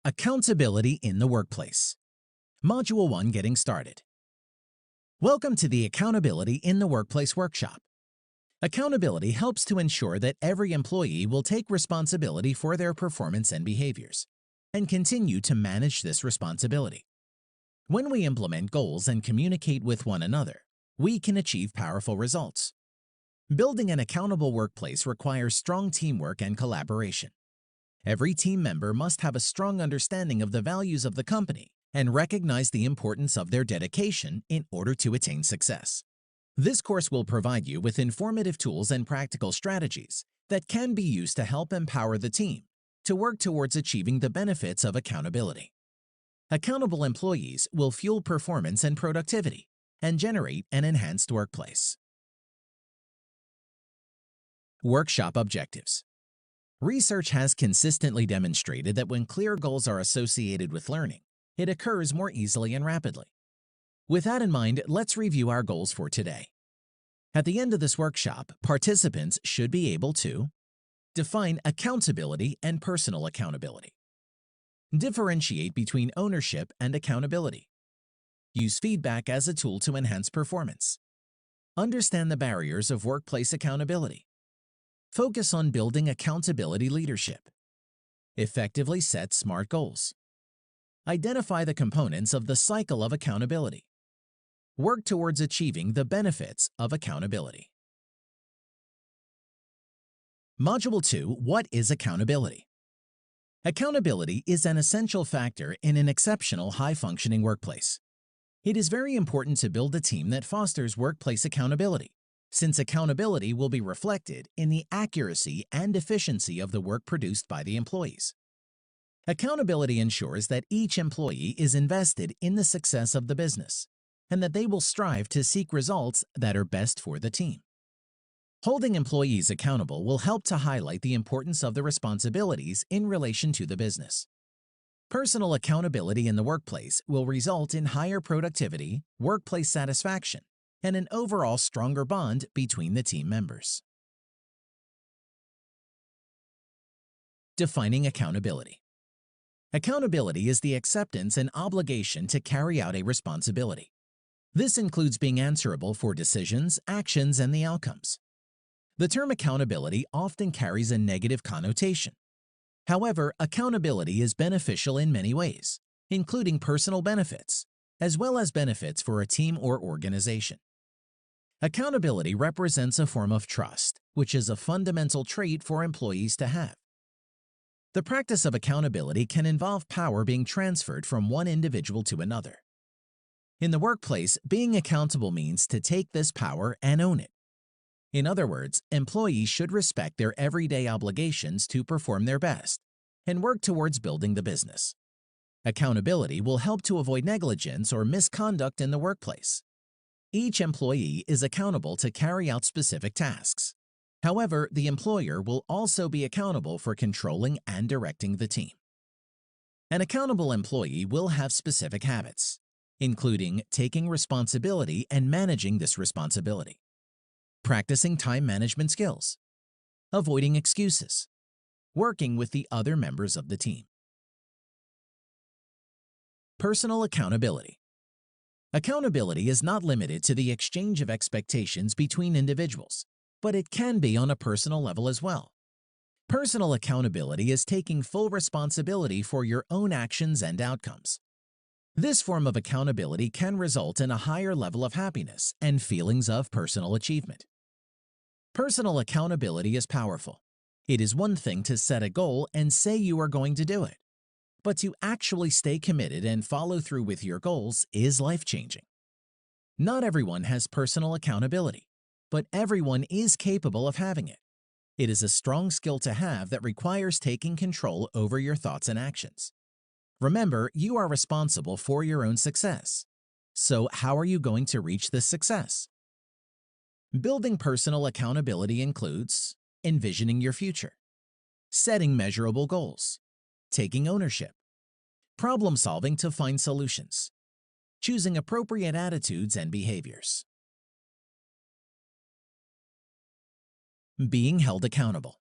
Accountability in the Workplace. Module 1 Getting Started. Welcome to the Accountability in the Workplace workshop. Accountability helps to ensure that every employee will take responsibility for their performance and behaviors, and continue to manage this responsibility. When we implement goals and communicate with one another, we can achieve powerful results. Building an accountable workplace requires strong teamwork and collaboration. Every team member must have a strong understanding of the values of the company and recognize the importance of their dedication in order to attain success. This course will provide you with informative tools and practical strategies that can be used to help empower the team to work towards achieving the benefits of accountability. Accountable employees will fuel performance and productivity and generate an enhanced workplace. Workshop Objectives. Research has consistently demonstrated that when clear goals are associated with learning, it occurs more easily and rapidly. With that in mind, let's review our goals for today. At the end of this workshop, participants should be able to define accountability and personal accountability, differentiate between ownership and accountability, use feedback as a tool to enhance performance, understand the barriers of workplace accountability, focus on building accountability leadership, effectively set SMART goals, identify the components of the cycle of accountability, work towards achieving the benefits of accountability. Module 2 What is accountability? Accountability is an essential factor in an exceptional high-functioning workplace. It is very important to build a team that fosters workplace accountability, since accountability will be reflected in the accuracy and efficiency of the work produced by the employees. Accountability ensures that each employee is invested in the success of the business and that they will strive to seek results that are best for the team. Holding employees accountable will help to highlight the importance of the responsibilities in relation to the business. Personal accountability in the workplace will result in higher productivity, workplace satisfaction, and an overall stronger bond between the team members. Defining accountability. Accountability is the acceptance and obligation to carry out a responsibility. This includes being answerable for decisions, actions, and the outcomes. The term accountability often carries a negative connotation. However, accountability is beneficial in many ways, including personal benefits, as well as benefits for a team or organization. Accountability represents a form of trust, which is a fundamental trait for employees to have. The practice of accountability can involve power being transferred from one individual to another. In the workplace, being accountable means to take this power and own it. In other words, employees should respect their everyday obligations to perform their best and work towards building the business. Accountability will help to avoid negligence or misconduct in the workplace. Each employee is accountable to carry out specific tasks. However, the employer will also be accountable for controlling and directing the team. An accountable employee will have specific habits, including taking responsibility and managing this responsibility, practicing time management skills, avoiding excuses, working with the other members of the team. Personal accountability. Accountability is not limited to the exchange of expectations between individuals, but it can be on a personal level as well. Personal accountability is taking full responsibility for your own actions and outcomes. This form of accountability can result in a higher level of happiness and feelings of personal achievement. Personal accountability is powerful. It is one thing to set a goal and say you are going to do it, but to actually stay committed and follow through with your goals is life-changing. Not everyone has personal accountability, but everyone is capable of having it. It is a strong skill to have that requires taking control over your thoughts and actions. Remember, you are responsible for your own success. So how are you going to reach this success? Building personal accountability includes envisioning your future, setting measurable goals, taking ownership, problem-solving to find solutions, choosing appropriate attitudes and behaviors. Being held accountable.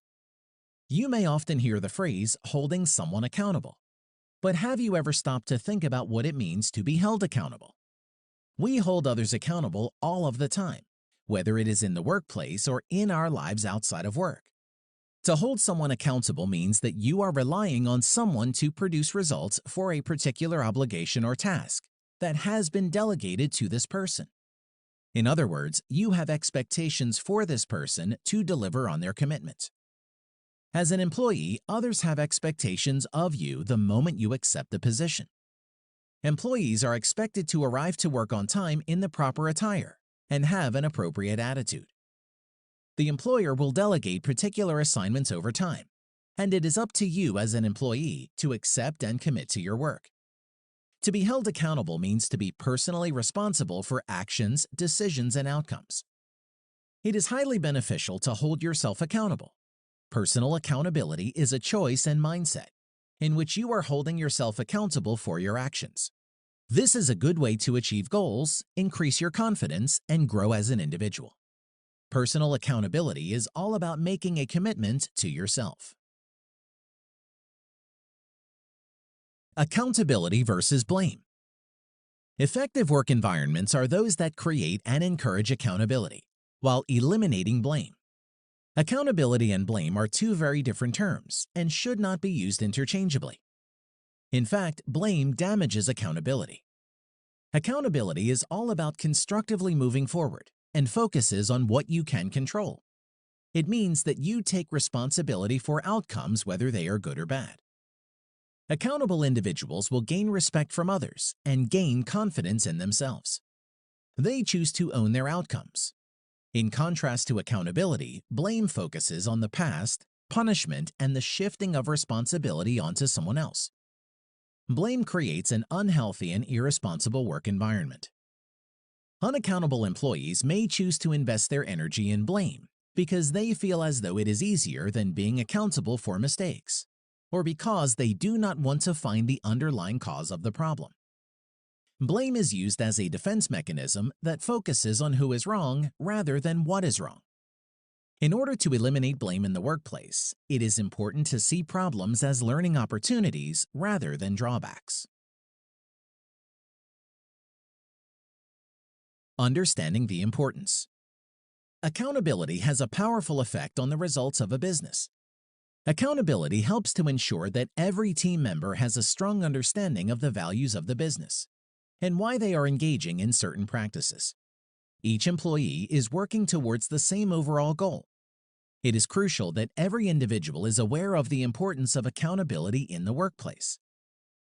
You may often hear the phrase holding someone accountable. But have you ever stopped to think about what it means to be held accountable? We hold others accountable all of the time, whether it is in the workplace or in our lives outside of work. To hold someone accountable means that you are relying on someone to produce results for a particular obligation or task that has been delegated to this person. In other words, you have expectations for this person to deliver on their commitment. As an employee, others have expectations of you the moment you accept the position. Employees are expected to arrive to work on time in the proper attire and have an appropriate attitude. The employer will delegate particular assignments over time, and it is up to you as an employee to accept and commit to your work. To be held accountable means to be personally responsible for actions, decisions, and outcomes. It is highly beneficial to hold yourself accountable. Personal accountability is a choice and mindset in which you are holding yourself accountable for your actions. This is a good way to achieve goals, increase your confidence, and grow as an individual. Personal accountability is all about making a commitment to yourself. Accountability versus blame. Effective work environments are those that create and encourage accountability while eliminating blame. Accountability and blame are two very different terms and should not be used interchangeably. In fact, blame damages accountability. Accountability is all about constructively moving forward and focuses on what you can control. It means that you take responsibility for outcomes whether they are good or bad. Accountable individuals will gain respect from others and gain confidence in themselves. They choose to own their outcomes. In contrast to accountability, blame focuses on the past, punishment, and the shifting of responsibility onto someone else. Blame creates an unhealthy and irresponsible work environment. Unaccountable employees may choose to invest their energy in blame because they feel as though it is easier than being accountable for mistakes, or because they do not want to find the underlying cause of the problem. Blame is used as a defense mechanism that focuses on who is wrong rather than what is wrong. In order to eliminate blame in the workplace, it is important to see problems as learning opportunities rather than drawbacks. Understanding the importance. Accountability has a powerful effect on the results of a business. Accountability helps to ensure that every team member has a strong understanding of the values of the business and why they are engaging in certain practices. Each employee is working towards the same overall goal. It is crucial that every individual is aware of the importance of accountability in the workplace.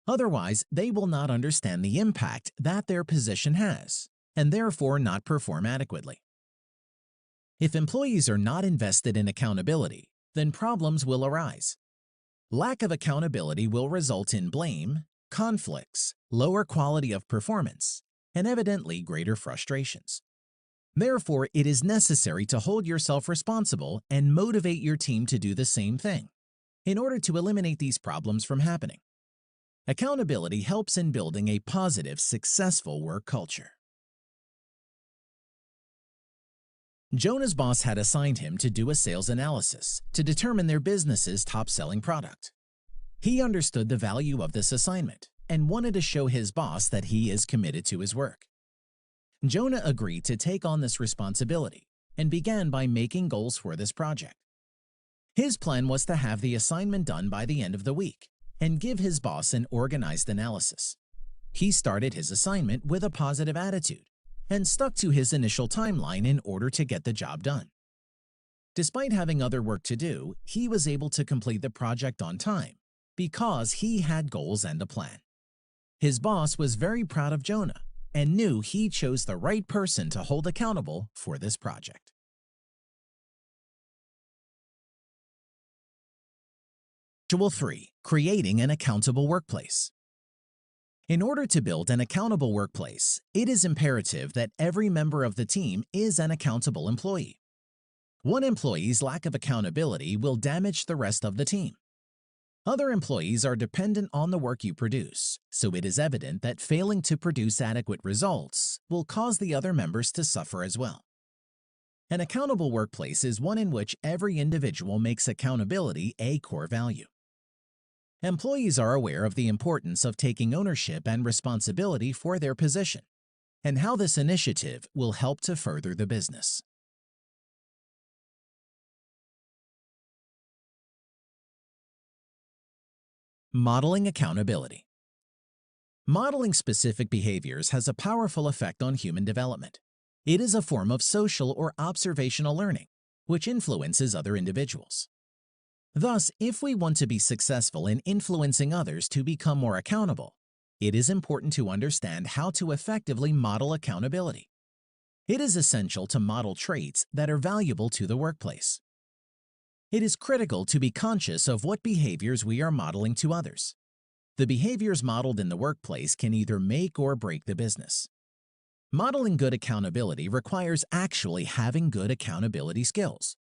Otherwise, they will not understand the impact that their position has and therefore not perform adequately. If employees are not invested in accountability, then problems will arise. Lack of accountability will result in blame, conflicts, lower quality of performance, and evidently greater frustrations. Therefore, it is necessary to hold yourself responsible and motivate your team to do the same thing in order to eliminate these problems from happening. Accountability helps in building a positive, successful work culture. Jonah's boss had assigned him to do a sales analysis to determine their business's top-selling product. He understood the value of this assignment and wanted to show his boss that he is committed to his work. Jonah agreed to take on this responsibility and began by making goals for this project. His plan was to have the assignment done by the end of the week and give his boss an organized analysis. He started his assignment with a positive attitude and stuck to his initial timeline in order to get the job done. Despite having other work to do, he was able to complete the project on time because he had goals and a plan. His boss was very proud of Jonah and knew he chose the right person to hold accountable for this project. Module 3. Creating an accountable workplace. In order to build an accountable workplace, it is imperative that every member of the team is an accountable employee. One employee's lack of accountability will damage the rest of the team. Other employees are dependent on the work you produce, so it is evident that failing to produce adequate results will cause the other members to suffer as well. An accountable workplace is one in which every individual makes accountability a core value. Employees are aware of the importance of taking ownership and responsibility for their position, and how this initiative will help to further the business. Modeling accountability. Modeling specific behaviors has a powerful effect on human development. It is a form of social or observational learning, which influences other individuals. Thus, if we want to be successful in influencing others to become more accountable, it is important to understand how to effectively model accountability. It is essential to model traits that are valuable to the workplace. It is critical to be conscious of what behaviors we are modeling to others. The behaviors modeled in the workplace can either make or break the business. Modeling good accountability requires actually having good accountability skills.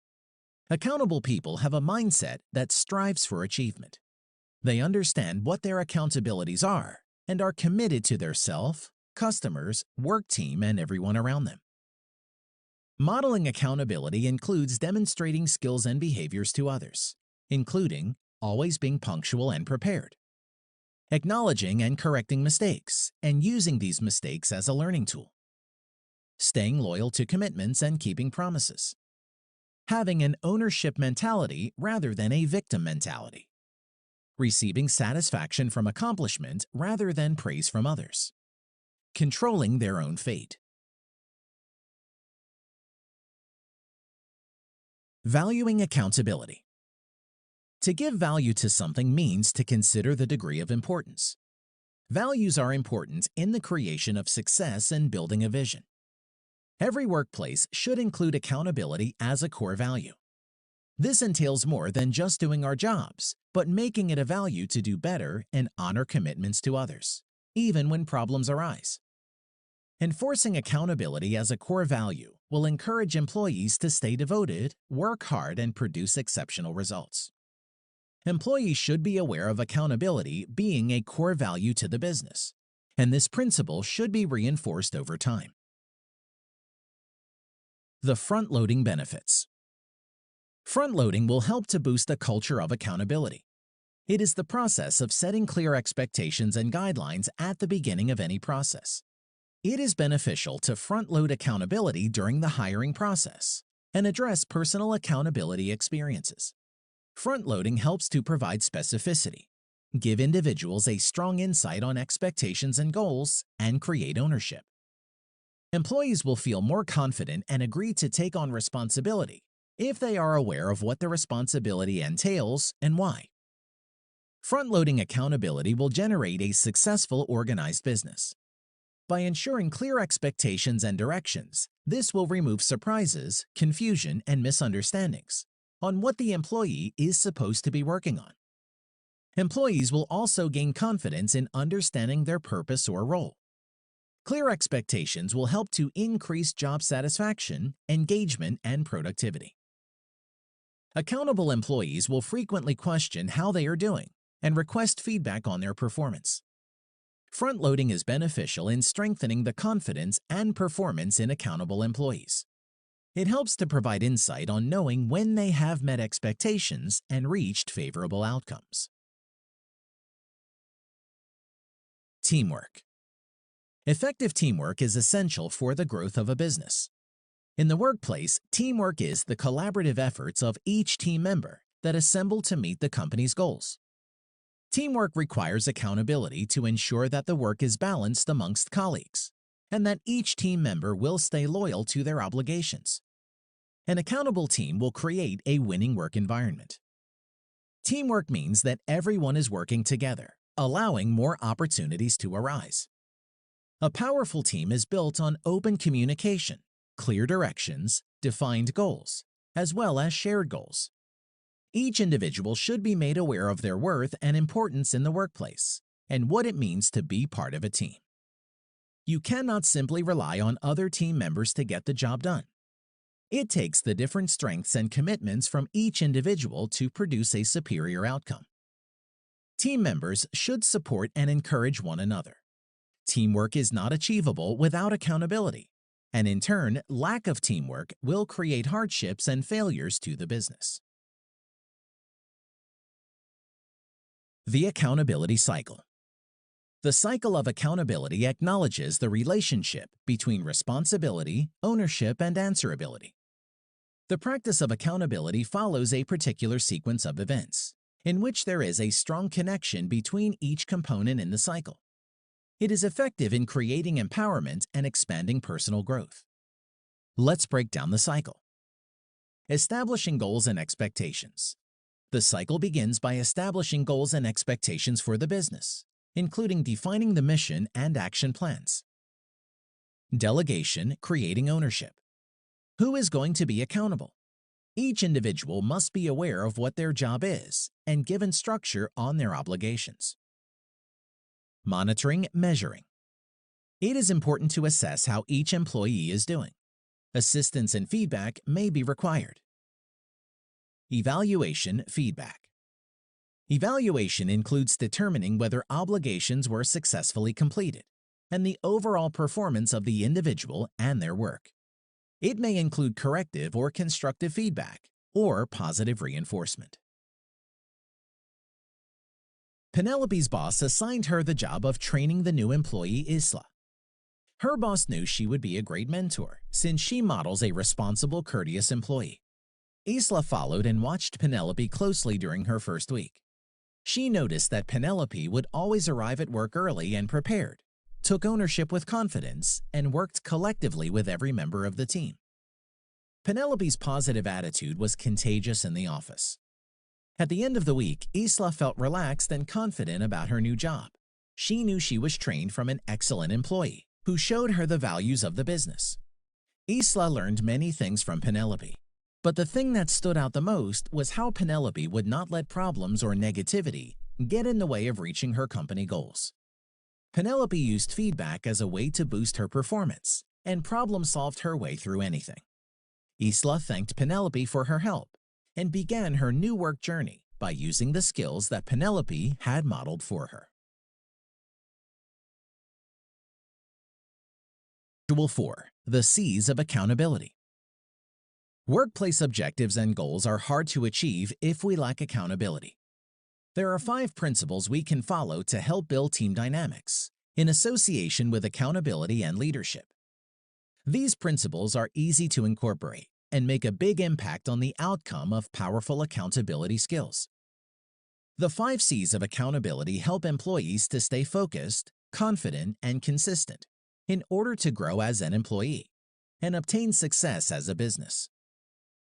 Accountable people have a mindset that strives for achievement. They understand what their accountabilities are and are committed to their self, customers, work team, and everyone around them. Modeling accountability includes demonstrating skills and behaviors to others, including always being punctual and prepared, acknowledging and correcting mistakes and using these mistakes as a learning tool, staying loyal to commitments and keeping promises, having an ownership mentality rather than a victim mentality, receiving satisfaction from accomplishment rather than praise from others, controlling their own fate. Valuing accountability. To give value to something means to consider the degree of importance. Values are important in the creation of success and building a vision. Every workplace should include accountability as a core value. This entails more than just doing our jobs, but making it a value to do better and honor commitments to others, even when problems arise. Enforcing accountability as a core value will encourage employees to stay devoted, work hard, and produce exceptional results. Employees should be aware of accountability being a core value to the business, and this principle should be reinforced over time. The front-loading benefits. Front-loading will help to boost a culture of accountability. It is the process of setting clear expectations and guidelines at the beginning of any process. It is beneficial to front-load accountability during the hiring process and address personal accountability experiences. Front-loading helps to provide specificity, give individuals a strong insight on expectations and goals, and create ownership. Employees will feel more confident and agree to take on responsibility if they are aware of what the responsibility entails and why. Front-loading accountability will generate a successful, organized business. By ensuring clear expectations and directions, this will remove surprises, confusion, and misunderstandings on what the employee is supposed to be working on. Employees will also gain confidence in understanding their purpose or role. Clear expectations will help to increase job satisfaction, engagement, and productivity. Accountable employees will frequently question how they are doing and request feedback on their performance. Front-loading is beneficial in strengthening the confidence and performance in accountable employees. It helps to provide insight on knowing when they have met expectations and reached favorable outcomes. Teamwork. Effective teamwork is essential for the growth of a business. In the workplace, teamwork is the collaborative efforts of each team member that assemble to meet the company's goals. Teamwork requires accountability to ensure that the work is balanced amongst colleagues and that each team member will stay loyal to their obligations. An accountable team will create a winning work environment. Teamwork means that everyone is working together, allowing more opportunities to arise. A powerful team is built on open communication, clear directions, defined goals, as well as shared goals. Each individual should be made aware of their worth and importance in the workplace and what it means to be part of a team. You cannot simply rely on other team members to get the job done. It takes the different strengths and commitments from each individual to produce a superior outcome. Team members should support and encourage one another. Teamwork is not achievable without accountability, and in turn, lack of teamwork will create hardships and failures to the business. The accountability cycle. The cycle of accountability acknowledges the relationship between responsibility, ownership, and answerability. The practice of accountability follows a particular sequence of events, in which there is a strong connection between each component in the cycle. It is effective in creating empowerment and expanding personal growth. Let's break down the cycle. Establishing goals and expectations. The cycle begins by establishing goals and expectations for the business, including defining the mission and action plans. Delegation, creating ownership. Who is going to be accountable? Each individual must be aware of what their job is and given structure on their obligations. Monitoring, measuring. It is important to assess how each employee is doing. Assistance and feedback may be required. Evaluation, feedback. Evaluation includes determining whether obligations were successfully completed and the overall performance of the individual and their work. It may include corrective or constructive feedback or positive reinforcement. Penelope's boss assigned her the job of training the new employee Isla. Her boss knew she would be a great mentor since she models a responsible, courteous employee. Isla followed and watched Penelope closely during her first week. She noticed that Penelope would always arrive at work early and prepared, took ownership with confidence, and worked collectively with every member of the team. Penelope's positive attitude was contagious in the office. At the end of the week, Isla felt relaxed and confident about her new job. She knew she was trained from an excellent employee who showed her the values of the business. Isla learned many things from Penelope, but the thing that stood out the most was how Penelope would not let problems or negativity get in the way of reaching her company goals. Penelope used feedback as a way to boost her performance and problem-solved her way through anything. Isla thanked Penelope for her help and began her new work journey by using the skills that Penelope had modeled for her. Module 4. The C's of Accountability. Workplace objectives and goals are hard to achieve if we lack accountability. There are 5 principles we can follow to help build team dynamics in association with accountability and leadership. These principles are easy to incorporate and make a big impact on the outcome of powerful accountability skills. The 5 C's of accountability help employees to stay focused, confident, and consistent in order to grow as an employee and obtain success as a business.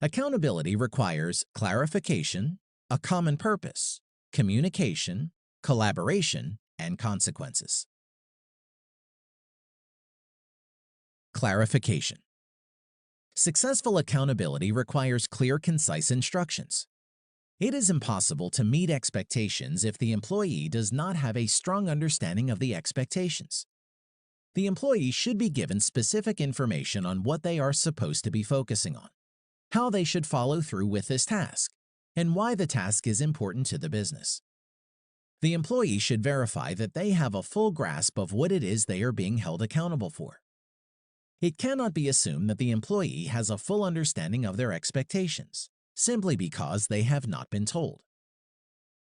Accountability requires clarification, a common purpose, communication, collaboration, and consequences. Clarification. Successful accountability requires clear, concise instructions. It is impossible to meet expectations if the employee does not have a strong understanding of the expectations. The employee should be given specific information on what they are supposed to be focusing on, how they should follow through with this task, and why the task is important to the business. The employee should verify that they have a full grasp of what it is they are being held accountable for. It cannot be assumed that the employee has a full understanding of their expectations, simply because they have not been told.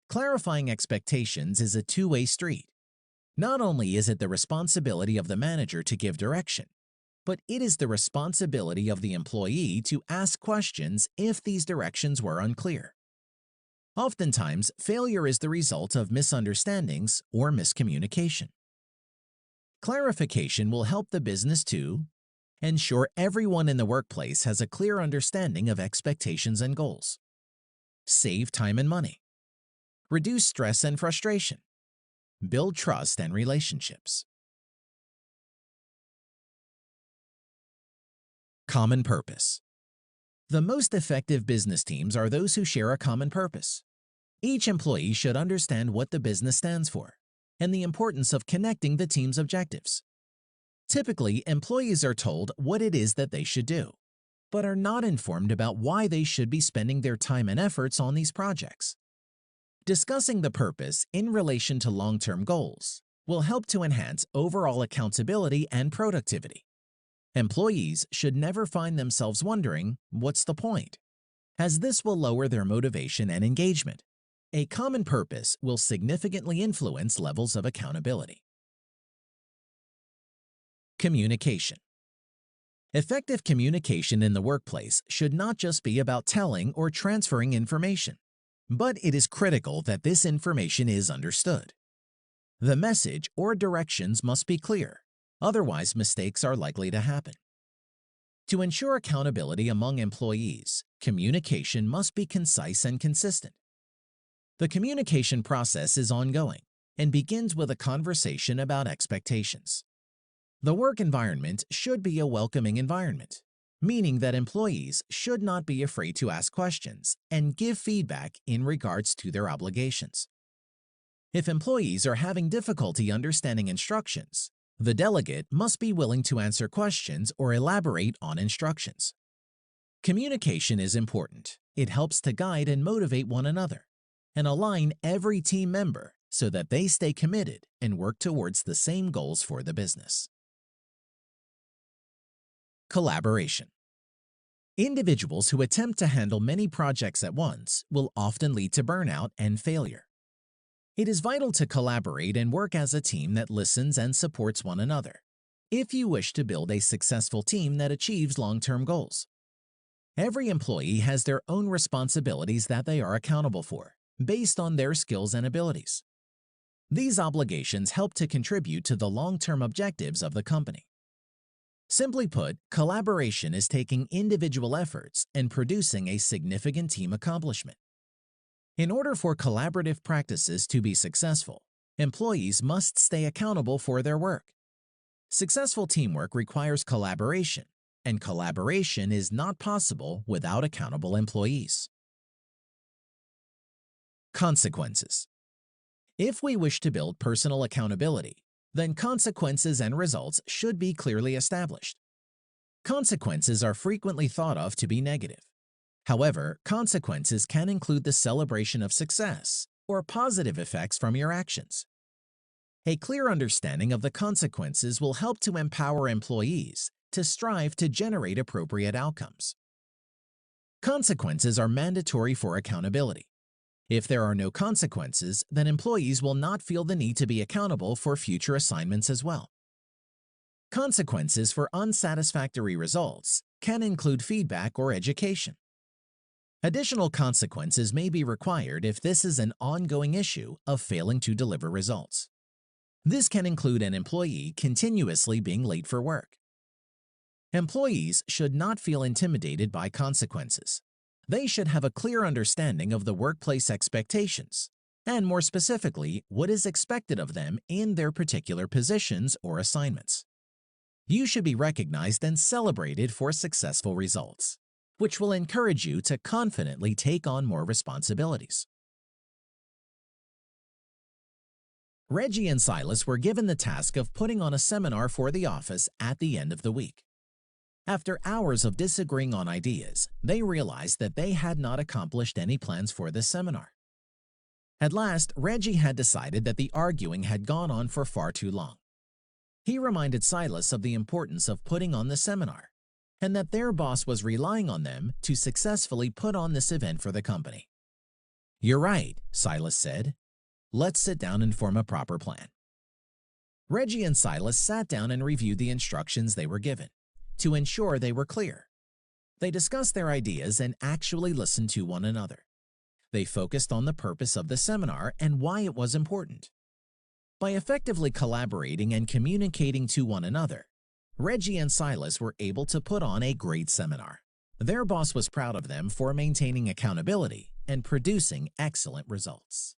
Clarifying expectations is a two-way street. Not only is it the responsibility of the manager to give direction, but it is the responsibility of the employee to ask questions if these directions were unclear. Oftentimes, failure is the result of misunderstandings or miscommunication. Clarification will help the business to ensure everyone in the workplace has a clear understanding of expectations and goals, save time and money, reduce stress and frustration, build trust and relationships. Common purpose. The most effective business teams are those who share a common purpose. Each employee should understand what the business stands for and the importance of connecting the team's objectives. Typically, employees are told what it is that they should do, but are not informed about why they should be spending their time and efforts on these projects. Discussing the purpose in relation to long-term goals will help to enhance overall accountability and productivity. Employees should never find themselves wondering, "What's the point?" as this will lower their motivation and engagement. A common purpose will significantly influence levels of accountability. Communication. Effective communication in the workplace should not just be about telling or transferring information, but it is critical that this information is understood. The message or directions must be clear, otherwise mistakes are likely to happen. To ensure accountability among employees, communication must be concise and consistent. The communication process is ongoing and begins with a conversation about expectations. The work environment should be a welcoming environment, meaning that employees should not be afraid to ask questions and give feedback in regards to their obligations. If employees are having difficulty understanding instructions, the delegate must be willing to answer questions or elaborate on instructions. Communication is important. It helps to guide and motivate one another and align every team member so that they stay committed and work towards the same goals for the business. Collaboration. Individuals who attempt to handle many projects at once will often lead to burnout and failure. It is vital to collaborate and work as a team that listens and supports one another if you wish to build a successful team that achieves long-term goals. Every employee has their own responsibilities that they are accountable for, based on their skills and abilities. These obligations help to contribute to the long-term objectives of the company. Simply put, collaboration is taking individual efforts and producing a significant team accomplishment. In order for collaborative practices to be successful, employees must stay accountable for their work. Successful teamwork requires collaboration, and collaboration is not possible without accountable employees. Consequences. If we wish to build personal accountability, then consequences and results should be clearly established. Consequences are frequently thought of to be negative. However, consequences can include the celebration of success or positive effects from your actions. A clear understanding of the consequences will help to empower employees to strive to generate appropriate outcomes. Consequences are mandatory for accountability. If there are no consequences, then employees will not feel the need to be accountable for future assignments as well. Consequences for unsatisfactory results can include feedback or education. Additional consequences may be required if this is an ongoing issue of failing to deliver results. This can include an employee continuously being late for work. Employees should not feel intimidated by consequences. They should have a clear understanding of the workplace expectations, and more specifically, what is expected of them in their particular positions or assignments. You should be recognized and celebrated for successful results, which will encourage you to confidently take on more responsibilities. Reggie and Silas were given the task of putting on a seminar for the office at the end of the week. After hours of disagreeing on ideas, they realized that they had not accomplished any plans for this seminar. At last, Reggie had decided that the arguing had gone on for far too long. He reminded Silas of the importance of putting on the seminar, and that their boss was relying on them to successfully put on this event for the company. "You're right," Silas said. "Let's sit down and form a proper plan." Reggie and Silas sat down and reviewed the instructions they were given to ensure they were clear. They discussed their ideas and actually listened to one another. They focused on the purpose of the seminar and why it was important. By effectively collaborating and communicating to one another, Reggie and Silas were able to put on a great seminar. Their boss was proud of them for maintaining accountability and producing excellent results.